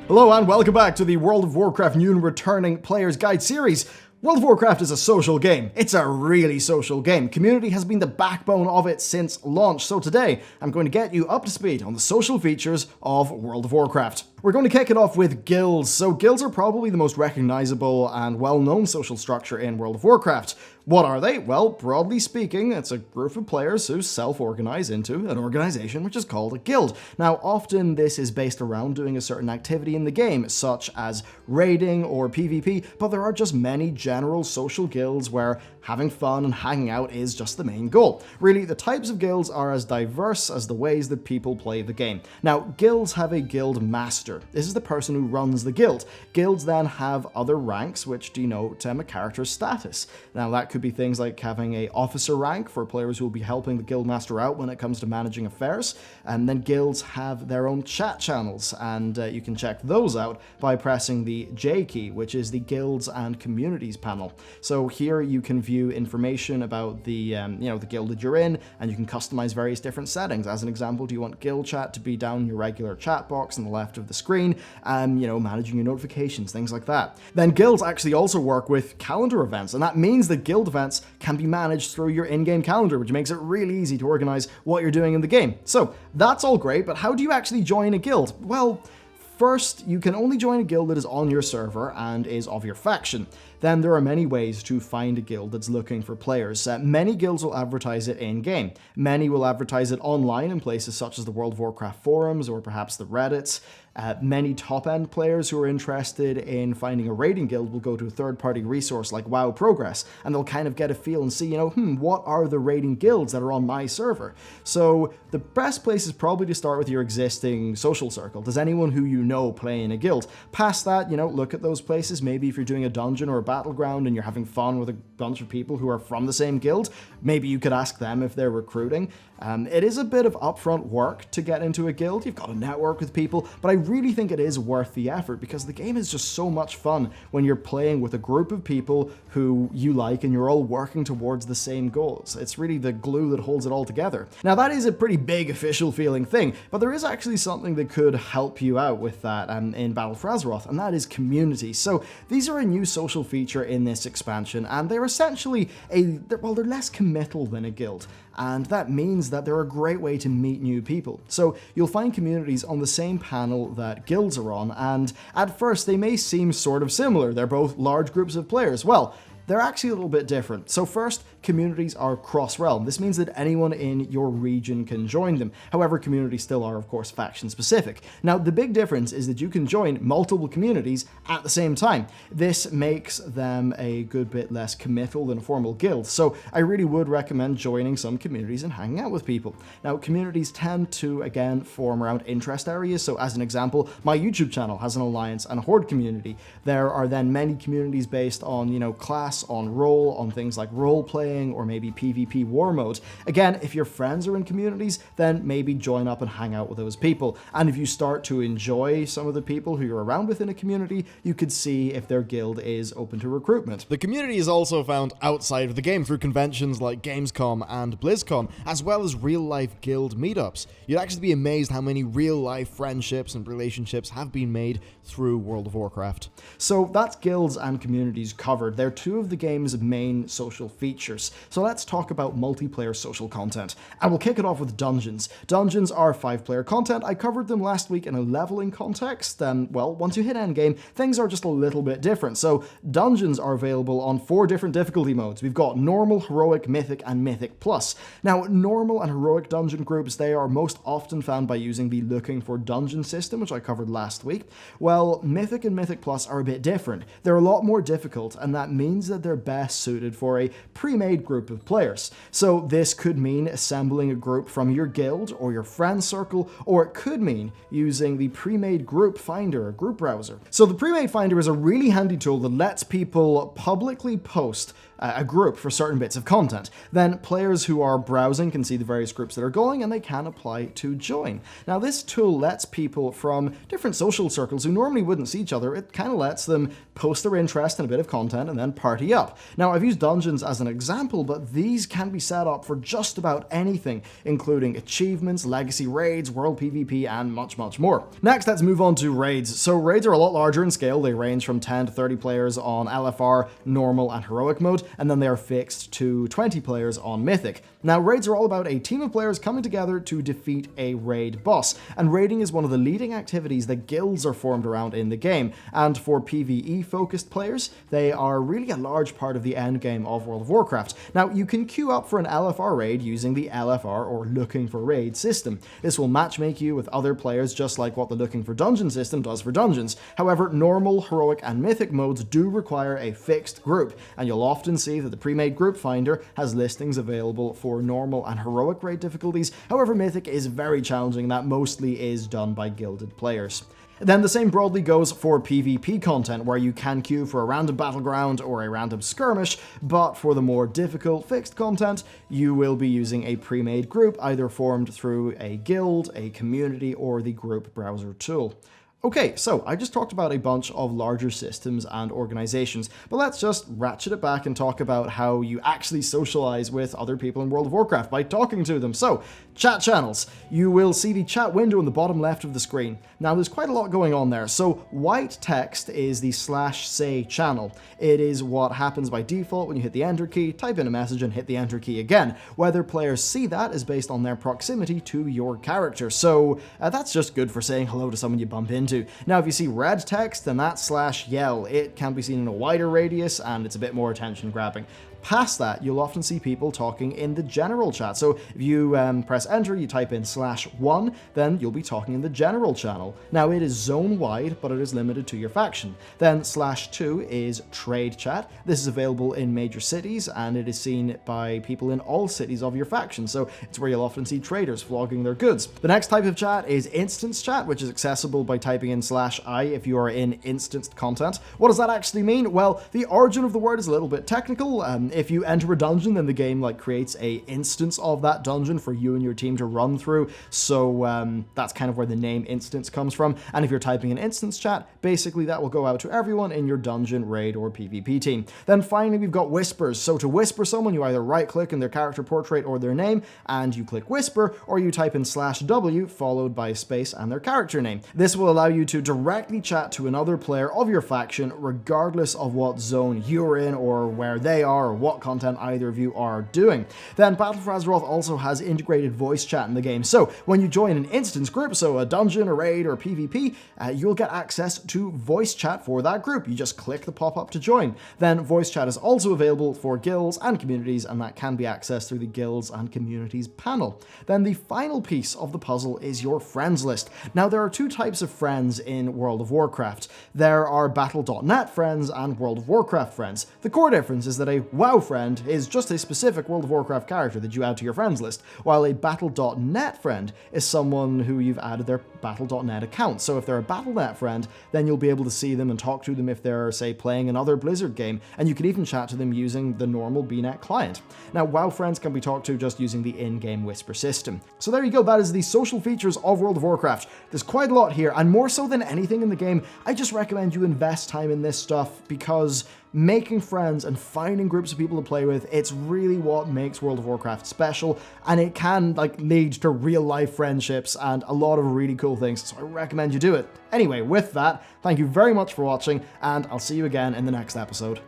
Hello and welcome back to the World of Warcraft new and returning Player's Guide series. World of Warcraft is a social game. It's a really social game. Community has been the backbone of it since launch, so today I'm going to get you up to speed on the social features of World of Warcraft. We're going to kick it off with guilds. So guilds are probably the most recognizable and well-known social structure in World of Warcraft. What are they? Well, broadly speaking, it's a group of players who self-organize into an organization which is called a guild. Now, often this is based around doing a certain activity in the game, such as raiding or PvP, but there are just many general social guilds where having fun and hanging out is just the main goal. Really, the types of guilds are as diverse as the ways that people play the game. Now, guilds have a guild master. This is the person who runs the guild. Guilds then have other ranks which denote a character's status. Now, that could be things like having a officer rank for players who will be helping the guild master out when it comes to managing affairs. And then guilds have their own chat channels, and you can check those out by pressing the J key, which is the guilds and communities panel. So here you can view information about the the guild that you're in, and you can customize various different settings. As an example, do you want guild chat to be down your regular chat box on the left of the screen, managing your notifications, things like that. Then guilds actually also work with calendar events, and that means that guild events can be managed through your in-game calendar, which makes it really easy to organize what you're doing in the game. So that's all great, but how do you actually join a guild? Well, first, you can only join a guild that is on your server and is of your faction. Then there are many ways to find a guild that's looking for players. Many guilds will advertise it in-game. Many will advertise it online in places such as the World of Warcraft forums or perhaps the Reddits. Many top-end players who are interested in finding a raiding guild will go to a third-party resource like WoW Progress, and they'll kind of get a feel and see, what are the raiding guilds that are on my server? So the best place is probably to start with your existing social circle. Does anyone who you know play in a guild? Past that, look at those places. Maybe if you're doing a dungeon or a battleground and you're having fun with a bunch of people who are from the same guild, maybe you could ask them if they're recruiting. It is a bit of upfront work to get into a guild. You've got to network with people, but I really think it is worth the effort because the game is just so much fun when you're playing with a group of people who you like and you're all working towards the same goals. It's really the glue that holds it all together. Now, that is a pretty big official feeling thing, but there is actually something that could help you out with that in Battle for Azeroth, and that is community. So these are a new social feature in this expansion, and they're essentially they're less committal than a guild. And that means that they're a great way to meet new people. So you'll find communities on the same panel that guilds are on, and at first they may seem sort of similar. They're both large groups of players. Well, they're actually a little bit different. So first, communities are cross-realm. This means that anyone in your region can join them. However, communities still are, of course, faction-specific. Now, the big difference is that you can join multiple communities at the same time. This makes them a good bit less committal than a formal guild. So I really would recommend joining some communities and hanging out with people. Now, communities tend to, again, form around interest areas. So as an example, my YouTube channel has an Alliance and a Horde community. There are then many communities based on, class, on role, on things like role-playing, or maybe PvP war mode. Again, if your friends are in communities, then maybe join up and hang out with those people. And if you start to enjoy some of the people who you're around within a community, you could see if their guild is open to recruitment. The community is also found outside of the game through conventions like Gamescom and BlizzCon, as well as real-life guild meetups. You'd actually be amazed how many real-life friendships and relationships have been made through World of Warcraft. So that's guilds and communities covered. They're two of the game's main social features. So let's talk about multiplayer social content. And we'll kick it off with dungeons. Dungeons are 5-player content. I covered them last week in a leveling context. Once you hit endgame, things are just a little bit different. So dungeons are available on 4 different difficulty modes. We've got normal, heroic, mythic, and mythic plus. Now, normal and heroic dungeon groups, they are most often found by using the looking for dungeon system, which I covered last week. Well, mythic and mythic plus are a bit different. They're a lot more difficult, and that means that they're best suited for a pre-made group of players. So this could mean assembling a group from your guild or your friend circle, or it could mean using the pre-made group finder, or group browser. So the pre-made finder is a really handy tool that lets people publicly post a group for certain bits of content. Then players who are browsing can see the various groups that are going, and they can apply to join. Now this tool lets people from different social circles who normally wouldn't see each other, it kind of lets them post their interest in a bit of content and then party up. Now I've used dungeons as an example, but these can be set up for just about anything, including achievements, legacy raids, world PvP, and much more. Next, let's move on to raids. So raids are a lot larger in scale. They range from 10 to 30 players on LFR, normal, and heroic mode, and then they are fixed to 20 players on mythic. Now raids are all about a team of players coming together to defeat a raid boss, and raiding is one of the leading activities that guilds are formed around in the game, and for PvE focused players, they are really a large part of the end game of World of Warcraft. Now you can queue up for an LFR raid using the LFR or looking for raid system. This will matchmake you with other players just like what the looking for dungeon system does for dungeons. However, normal, heroic, and mythic modes do require a fixed group, and you'll often see that the pre-made group finder has listings available for normal and heroic raid difficulties. However, mythic is very challenging, that mostly is done by gilded players. Then the same broadly goes for PvP content, where you can queue for a random battleground or a random skirmish, but for the more difficult fixed content, you will be using a pre-made group, either formed through a guild, a community, or the group browser tool. Okay, so I just talked about a bunch of larger systems and organizations, but let's just ratchet it back and talk about how you actually socialize with other people in World of Warcraft by talking to them. So, chat channels. You will see the chat window in the bottom left of the screen. Now, there's quite a lot going on there. So, white text is the /say channel. It is what happens by default when you hit the enter key, type in a message, and hit the enter key again. Whether players see that is based on their proximity to your character. So, that's just good for saying hello to someone you bump into. Now, if you see red text, then that's /yell. It can be seen in a wider radius, and it's a bit more attention grabbing. Past that, you'll often see people talking in the general chat. So if you press enter, you type in /1, then you'll be talking in the general channel. Now it is zone-wide, but it is limited to your faction. Then /2 is trade chat. This is available in major cities, and it is seen by people in all cities of your faction. So it's where you'll often see traders flogging their goods. The next type of chat is instance chat, which is accessible by typing in /I if you are in instanced content. What does that actually mean? Well, the origin of the word is a little bit technical. If you enter a dungeon, then the game creates a instance of that dungeon for you and your team to run through. So that's kind of where the name instance comes from. And if you're typing an instance chat, basically that will go out to everyone in your dungeon, raid, or PvP team. Then finally, we've got whispers. So to whisper someone, you either right-click in their character portrait or their name, and you click whisper, or you type in /W followed by a space and their character name. This will allow you to directly chat to another player of your faction, regardless of what zone you're in or where they are or what content either of you are doing. Then Battle for Azeroth also has integrated voice chat in the game. So when you join an instance group, so a dungeon, a raid, or PvP, you'll get access to voice chat for that group. You just click the pop-up to join. Then voice chat is also available for guilds and communities, and that can be accessed through the guilds and communities panel. Then the final piece of the puzzle is your friends list. Now there are two types of friends in World of Warcraft. There are Battle.net friends and World of Warcraft friends. The core difference is that a WoW friend is just a specific World of Warcraft character that you add to your friends list, while a Battle.net friend is someone who you've added their Battle.net account. So if they're a Battle.net friend, then you'll be able to see them and talk to them if they're, say, playing another Blizzard game, and you can even chat to them using the normal BNet client. Now, WoW friends can be talked to just using the in-game whisper system. So there you go, that is the social features of World of Warcraft. There's quite a lot here, and more so than anything in the game, I just recommend you invest time in this stuff, because making friends and finding groups of people to play with, it's really what makes World of Warcraft special, and it can lead to real life friendships and a lot of really cool things, so I recommend you do it. Anyway, with that, thank you very much for watching, and I'll see you again in the next episode.